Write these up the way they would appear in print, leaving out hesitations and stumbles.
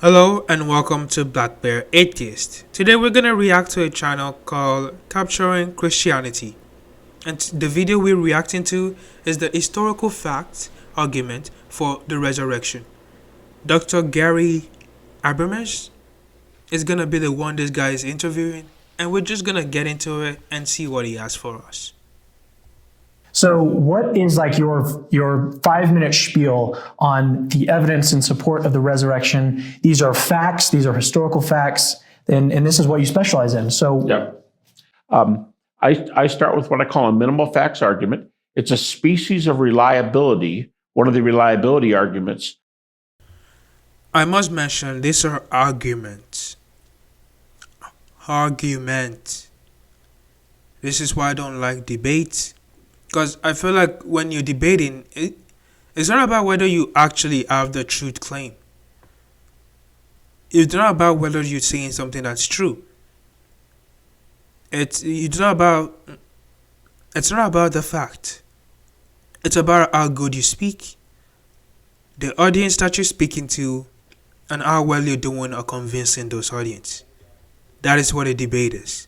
Hello and welcome to Black Bear Atheist. Today we're gonna react to a channel called Capturing Christianity. And the video we're reacting to is the historical fact argument for the resurrection. Dr. Gary Abramesh is gonna be the one this guy is interviewing, and we're just gonna get into it and see what he has for us. So what is like your 5-minute spiel on the evidence in support of the resurrection? These are facts, these are historical facts, and this is what you specialize in. So I start with what I call a minimal facts argument. It's a species of reliability, one of the reliability arguments. I must mention these are arguments. This is why I don't like debates. Because I feel like when you're debating, it's not about whether you actually have the truth claim. It's not about whether you're saying something that's true. It's not about the fact. It's about how good you speak, the audience that you're speaking to, and how well you're doing at convincing those audience. That is what a debate is.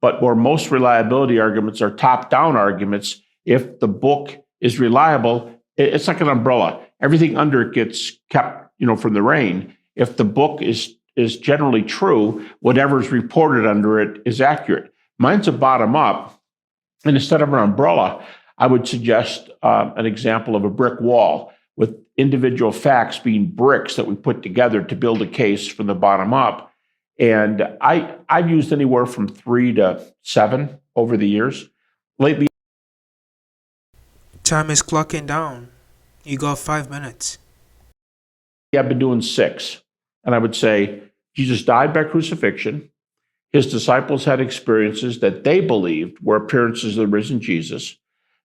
But where most reliability arguments are top-down arguments, if the book is reliable, it's like an umbrella. Everything under it gets kept, from the rain. If the book is generally true, whatever's reported under it is accurate. Mine's a bottom-up, and instead of an umbrella, I would suggest an example of a brick wall with individual facts being bricks that we put together to build a case from the bottom up. And I've used anywhere from 3 to 7 over the years. Lately, Time is clocking down. You got 5 minutes. I've been doing 6. And I would say Jesus died by crucifixion. His disciples had experiences that they believed were appearances of the risen Jesus.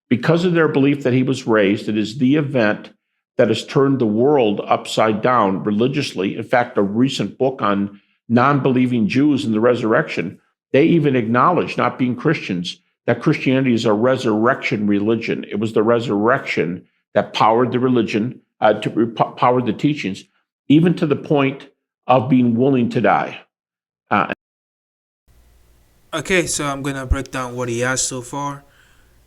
Because of their belief that he was raised, it is the event that has turned the world upside down religiously. In fact, a recent book on non-believing Jews in the resurrection, they even acknowledge, not being Christians, that Christianity is a resurrection religion. It was the resurrection that powered the religion, powered the teachings, even to the point of being willing to die. Okay, so I'm gonna break down what he has so far.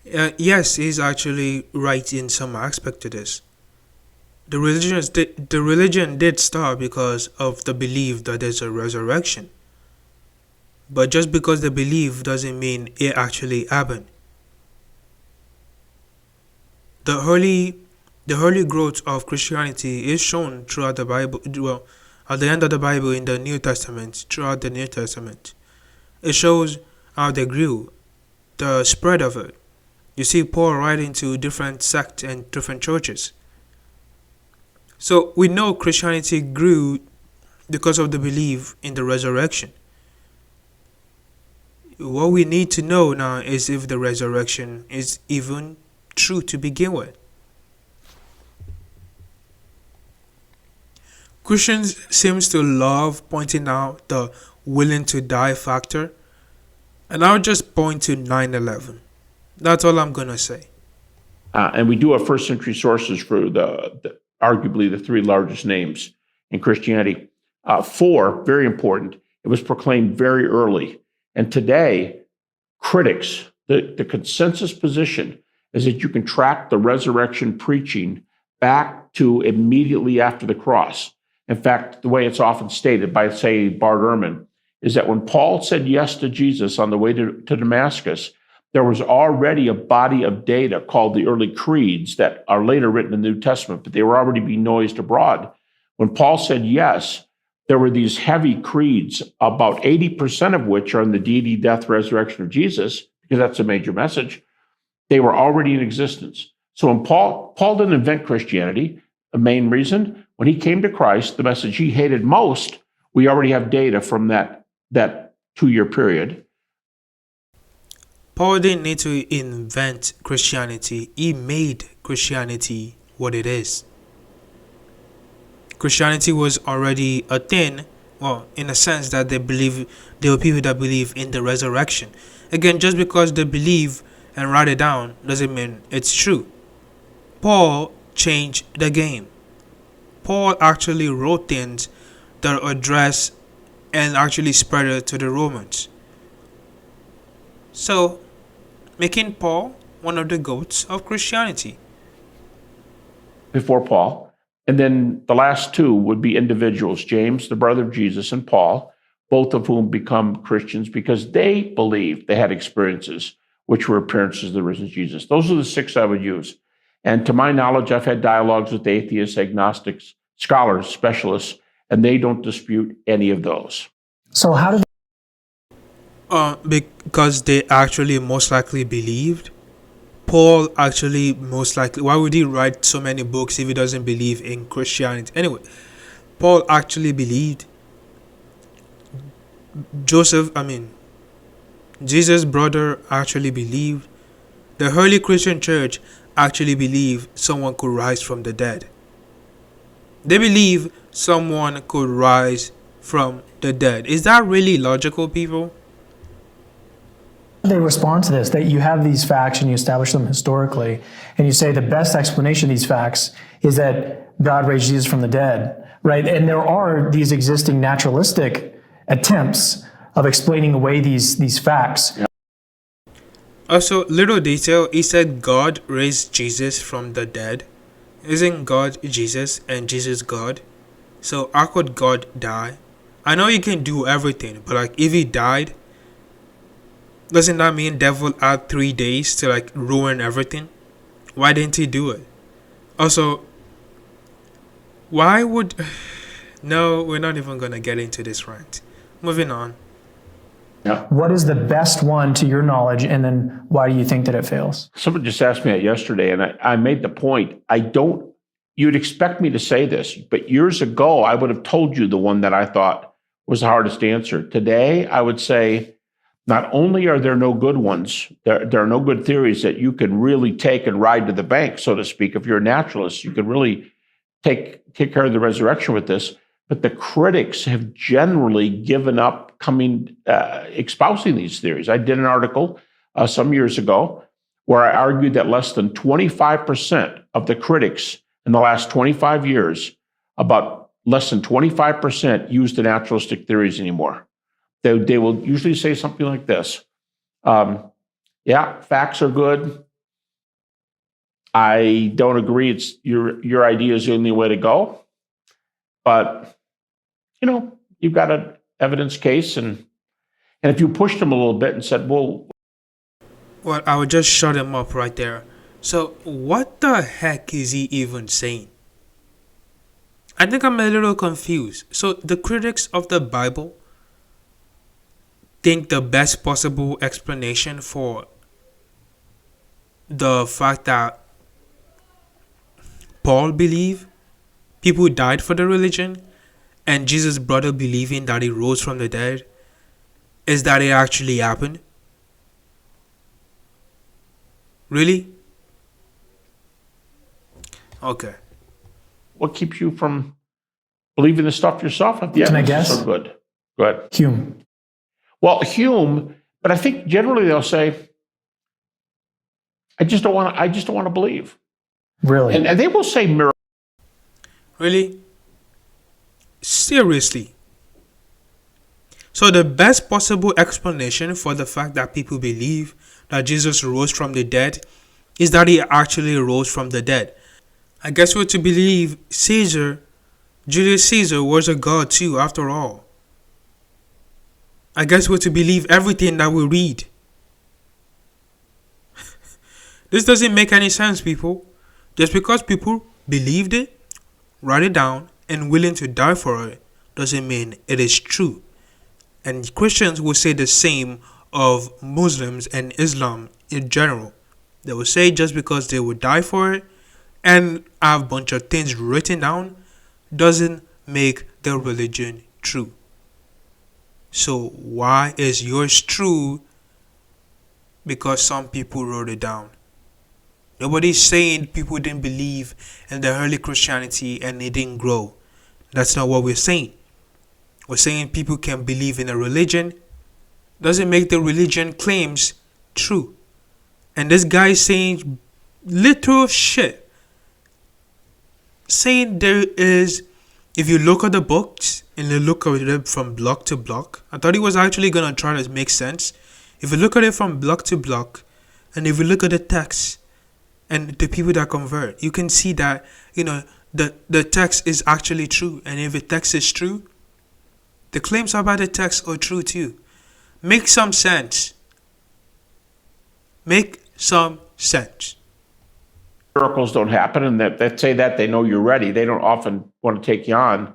Yes, he's actually right in some aspect to this. The religion did start because of the belief that there's a resurrection. But just because they believe doesn't mean it actually happened. The early growth of Christianity is shown throughout the Bible, well, at the end of the Bible in the New Testament, throughout the New Testament. It shows how they grew, the spread of it. You see Paul writing to different sects and different churches. So we know Christianity grew because of the belief in the resurrection. What we need to know now is if the resurrection is even true to begin with. Christians seems to love pointing out the willing to die factor, and I'll just point to 9/11. That's all I'm gonna say. And we do have first century sources for arguably the 3 largest names in Christianity. 4, very important, it was proclaimed very early. And today, critics, the consensus position is that you can track the resurrection preaching back to immediately after the cross. In fact, the way it's often stated by, say, Bart Ehrman, is that when Paul said yes to Jesus on the way to Damascus, there was already a body of data called the early creeds that are later written in the New Testament, but they were already being noised abroad. When Paul said yes, there were these heavy creeds, about 80% of which are in the deity, death, resurrection of Jesus, because that's a major message. They were already in existence. So when Paul didn't invent Christianity, the main reason, when he came to Christ, the message he hated most, we already have data from that 2-year period. Paul didn't need to invent Christianity. He made Christianity what it is. Christianity was already a thing, well, in a sense that there were people that believe in the resurrection. Again, just because they believe and write it down doesn't mean it's true. Paul changed the game. Paul actually wrote things that address and actually spread it to the Romans. So, making Paul one of the goats of Christianity. Before Paul. And then the last two would be individuals, James, the brother of Jesus, and Paul, both of whom become Christians because they believed they had experiences which were appearances of the risen Jesus. Those are the six I would use. And to my knowledge, I've had dialogues with atheists, agnostics, scholars, specialists, and they don't dispute any of those. So how did Because they actually most likely believed. Paul actually most likely, why would he write so many books if he doesn't believe in Christianity? Anyway, Paul actually believed. Jesus' brother actually believed. The early Christian church actually believed someone could rise from the dead. They believe someone could rise from the dead. Is that really logical, people? they respond to this? That you have these facts and you establish them historically, and you say the best explanation of these facts is that God raised Jesus from the dead, right? And there are these existing naturalistic attempts of explaining away these facts. Also, little detail, he said God raised Jesus from the dead. Isn't God Jesus and Jesus God? So how could God die? I know he can do everything, but like if he died, doesn't that mean devil had 3 days to like ruin everything? Why didn't he do it? Also, why would... No, we're not even gonna get into this rant. Moving on. Yeah. What is the best one to your knowledge, and then why do you think that it fails? Someone just asked me that yesterday, and I made the point. You'd expect me to say this, but years ago, I would have told you the one that I thought was the hardest answer. Today, I would say, not only are there no good ones, there are no good theories that you can really take and ride to the bank, so to speak. If you're a naturalist, you can really take care of the resurrection with this. But the critics have generally given up espousing these theories. I did an article some years ago where I argued that less than 25% of the critics in the last 25 years, about less than 25% use the naturalistic theories anymore. They will usually say something like this. Yeah, facts are good. I don't agree it's your idea is the only way to go. But you've got an evidence case, and if you pushed them a little bit and said, well, I would just shut him up right there. So, what the heck is he even saying? I think I'm a little confused. So, the critics of the Bible think the best possible explanation for the fact that Paul believed people died for the religion, and Jesus' brother believing that he rose from the dead, is that it actually happened? Really? Okay. what keeps you from believing the stuff yourself if the Can I evidence is guess? so good? Go ahead. Hume. Well, Hume, but I think generally they'll say, I just don't want to believe. Really? And they will say miracle. Really? Seriously? So the best possible explanation for the fact that people believe that Jesus rose from the dead is that he actually rose from the dead. I guess we're to believe Julius Caesar was a god too, after all. I guess we're to believe everything that we read. This doesn't make any sense, people. Just because people believed it, write it down, and willing to die for it, doesn't mean it is true. And Christians will say the same of Muslims and Islam in general. They will say just because they would die for it and have a bunch of things written down doesn't make their religion true. So why is yours true because some people wrote it down? Nobody's saying people didn't believe in the early Christianity and it didn't grow. That's not what we're saying. We're saying people can believe in a religion doesn't make the religion claims true. And this guy is saying literal shit. saying there is, if you look at the books and you look at it from block to block, I thought he was actually gonna try to make sense. If you look at it from block to block, and if you look at the text and the people that convert, you can see that the text is actually true. And if the text is true, the claims about the text are true too. Make some sense. Make some sense. Miracles don't happen, and that say that they know you're ready. They don't often want to take you on.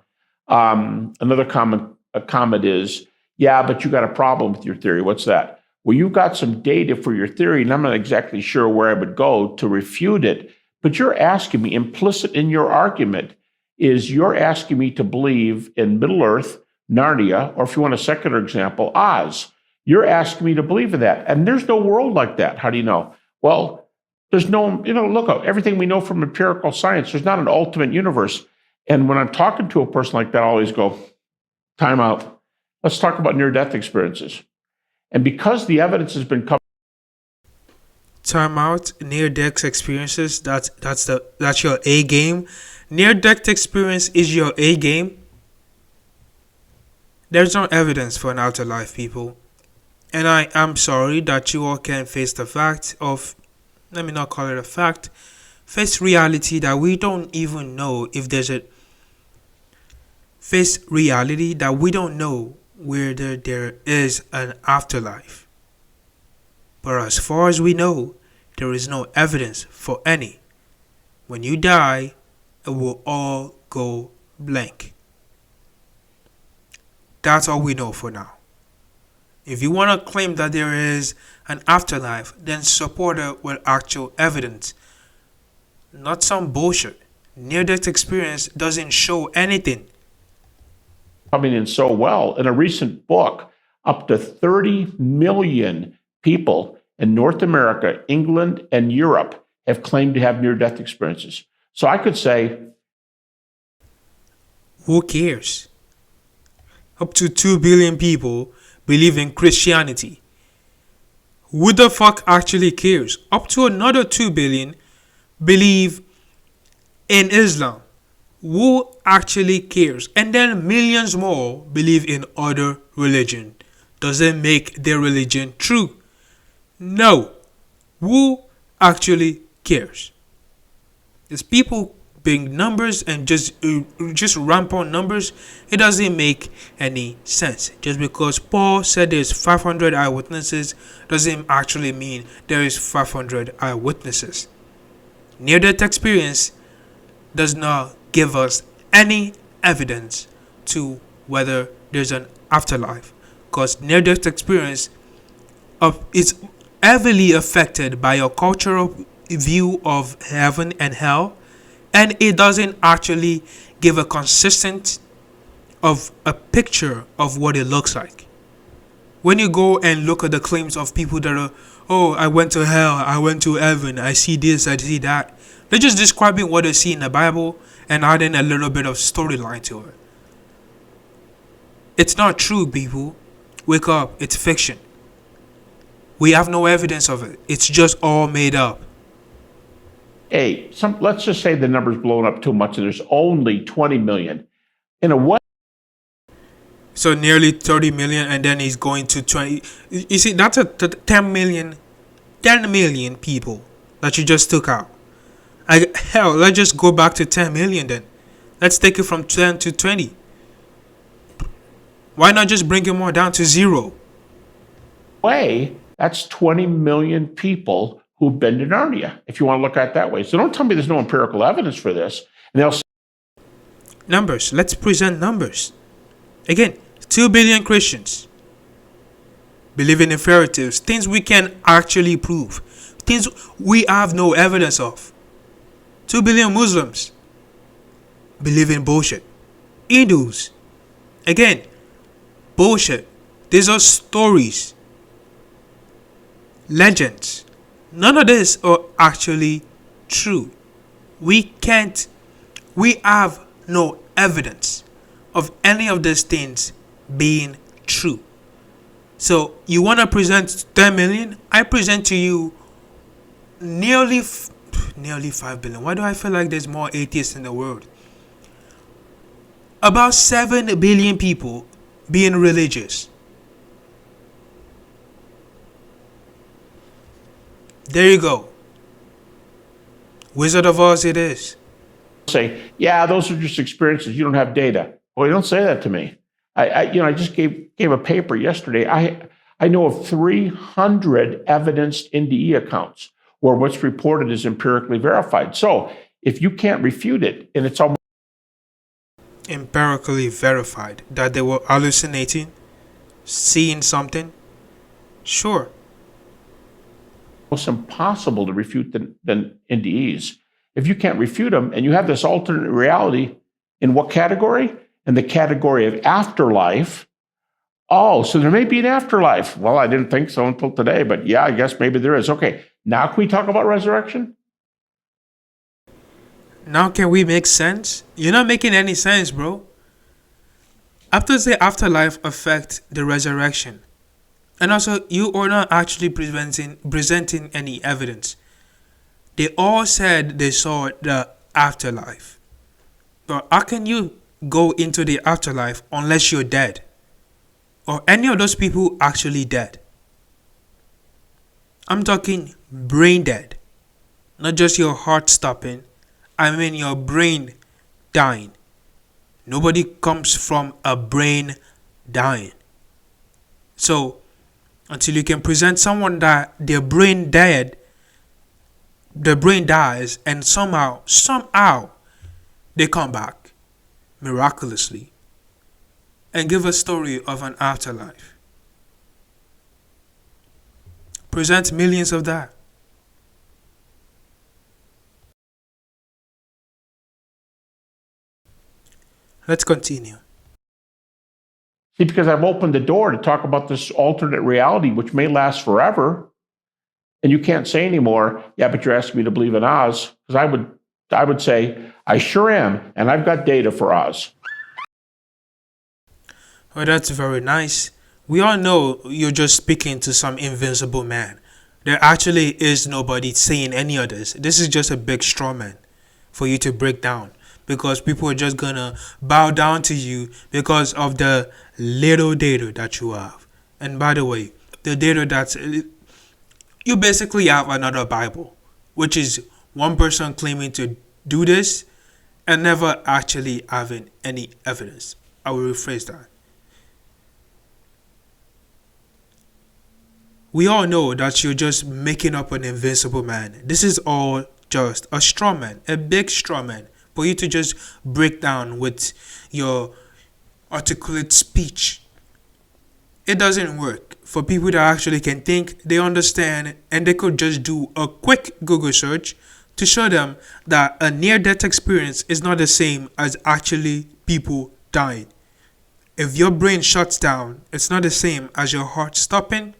Another comment is, yeah, but you got a problem with your theory. What's that? Well, you got some data for your theory, and I'm not exactly sure where I would go to refute it. But you're asking me, implicit in your argument, is you're asking me to believe in Middle Earth, Narnia, or if you want a secular example, Oz. You're asking me to believe in that. And there's no world like that. How do you know? Well, there's no, look at everything we know from empirical science. There's not an ultimate universe. And when I'm talking to a person like that, I always go, time out. Let's talk about near-death experiences. And because the evidence has been covered. Time out. Near-death experiences. That's your A game. Near-death experience is your A game. There's no evidence for an afterlife, people. And I am sorry that you all can face the fact of, let me not call it a fact, face reality that we don't even know if there's a, face reality that we don't know whether there is an afterlife. But as far as we know, there is no evidence for any. When you die, it will all go blank. That's all we know for now. If you want to claim that there is an afterlife, then support it with actual evidence. Not some bullshit. Near-death experience doesn't show anything. Coming in so well. In a recent book, up to 30 million people in North America, England, and Europe have claimed to have near-death experiences. So I could say, who cares? Up to 2 billion people believe in Christianity. Who the fuck actually cares? Up to another 2 billion believe in Islam. Who actually cares? And then millions more believe in other religion. Does it make their religion true? No. Who actually cares? It's people big numbers and just ramp on numbers. It doesn't make any sense. Just because Paul said there's 500 eyewitnesses doesn't actually mean there is 500 eyewitnesses. Near-death experience does not give us any evidence to whether there's an afterlife, because near-death experience is heavily affected by your cultural view of heaven and hell. And it doesn't actually give a consistent of a picture of what it looks like. When you go and look at the claims of people that are, oh, I went to hell, I went to heaven, I see this, I see that. They're just describing what they see in the Bible and adding a little bit of storyline to it. It's not true, people. Wake up, it's fiction. We have no evidence of it. It's just all made up. Hey, let's just say the number's blown up too much and there's only 20 million. In a way. So nearly 30 million, and then he's going to 20. You see, that's a 10 million people that you just took out. Hell, let's just go back to 10 million then. Let's take it from 10 to 20. Why not just bring it more down to 0? Way, that's 20 million people who've been to Narnia, if you want to look at it that way. So don't tell me there's no empirical evidence for this. And they'll say, numbers. Let's present numbers. Again, 2 billion Christians believe in imperatives, things we can actually prove, things we have no evidence of. 2 billion Muslims believe in bullshit. Hindus, again, bullshit. These are stories, legends. None of this are actually true. We have no evidence of any of these things being true. So you want to present 10 million? I present to you nearly nearly 5 billion. Why do I feel like there's more atheists in the world? About 7 billion people being religious. There you go. Wizard of Oz it is. Say, yeah, those are just experiences. You don't have data. Well, you don't say that to me. I just gave a paper yesterday. I know of 300 evidenced NDE accounts where what's reported is empirically verified. So if you can't refute it, and it's almost Empirically verified that they were hallucinating, seeing something, sure. impossible to refute than NDEs. If you can't refute them, and you have this alternate reality, in what category? In the category of afterlife. Oh, so there may be an afterlife. Well, I didn't think so until today, but yeah, I guess maybe there is. Okay, now can we talk about resurrection? Now can we make sense? You're not making any sense, bro. How does the afterlife affect the resurrection? And also, you are not actually presenting any evidence. They all said they saw the afterlife. But how can you go into the afterlife unless you're dead? Or any of those people actually dead? I'm talking brain dead. Not just your heart stopping. I mean your brain dying. Nobody comes from a brain dying. So, until you can present someone that their brain dies, and somehow, they come back miraculously and give a story of an afterlife. Present millions of that. Let's continue. See, because I've opened the door to talk about this alternate reality, which may last forever, and you can't say anymore, yeah, but you're asking me to believe in Oz, because I would say, I sure am, and I've got data for Oz. Well, that's very nice. We all know you're just speaking to some invincible man. There actually is nobody saying any of this. This is just a big straw man for you to break down. Because people are just gonna bow down to you because of the little data that you have. And by the way, the data that's... You basically have another Bible, which is one person claiming to do this and never actually having any evidence. I will rephrase that. We all know that you're just making up an invincible man. This is all just a straw man, a big straw man, for you to just break down with your articulate speech. It doesn't work. For people that actually can think, they understand, and they could just do a quick Google search to show them that a near-death experience is not the same as actually people dying. If your brain shuts down, it's not the same as your heart stopping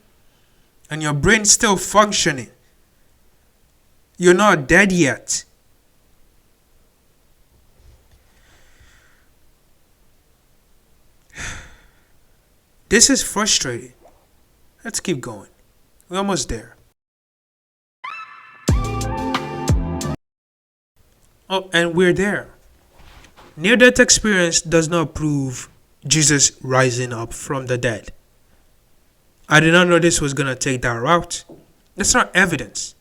and your brain still functioning. You're not dead yet. This is frustrating. Let's keep going. We're almost there. Oh, and we're there. Near-death experience does not prove Jesus rising up from the dead. I did not know this was going to take that route. That's not evidence.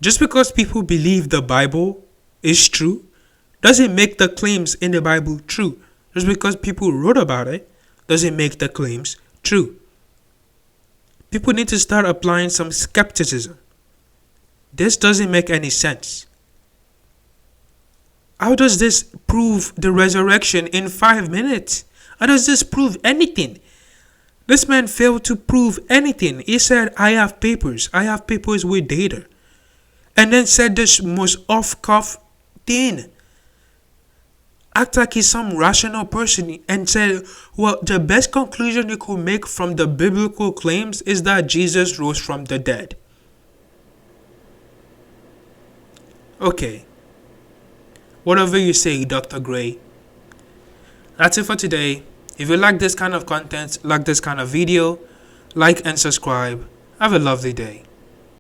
Just because people believe the Bible is true doesn't make the claims in the Bible true. Just because people wrote about it doesn't make the claims true. People need to start applying some skepticism. This doesn't make any sense. How does this prove the resurrection in 5 minutes? How does this prove anything? This man failed to prove anything. He said, I have papers with data. And then said this most off-cuff thing. Act like he's some rational person and said, well, the best conclusion you could make from the biblical claims is that Jesus rose from the dead. Okay. Whatever you say, Dr. Gray. That's it for today. If you like this kind of content, like this kind of video, like and subscribe. Have a lovely day.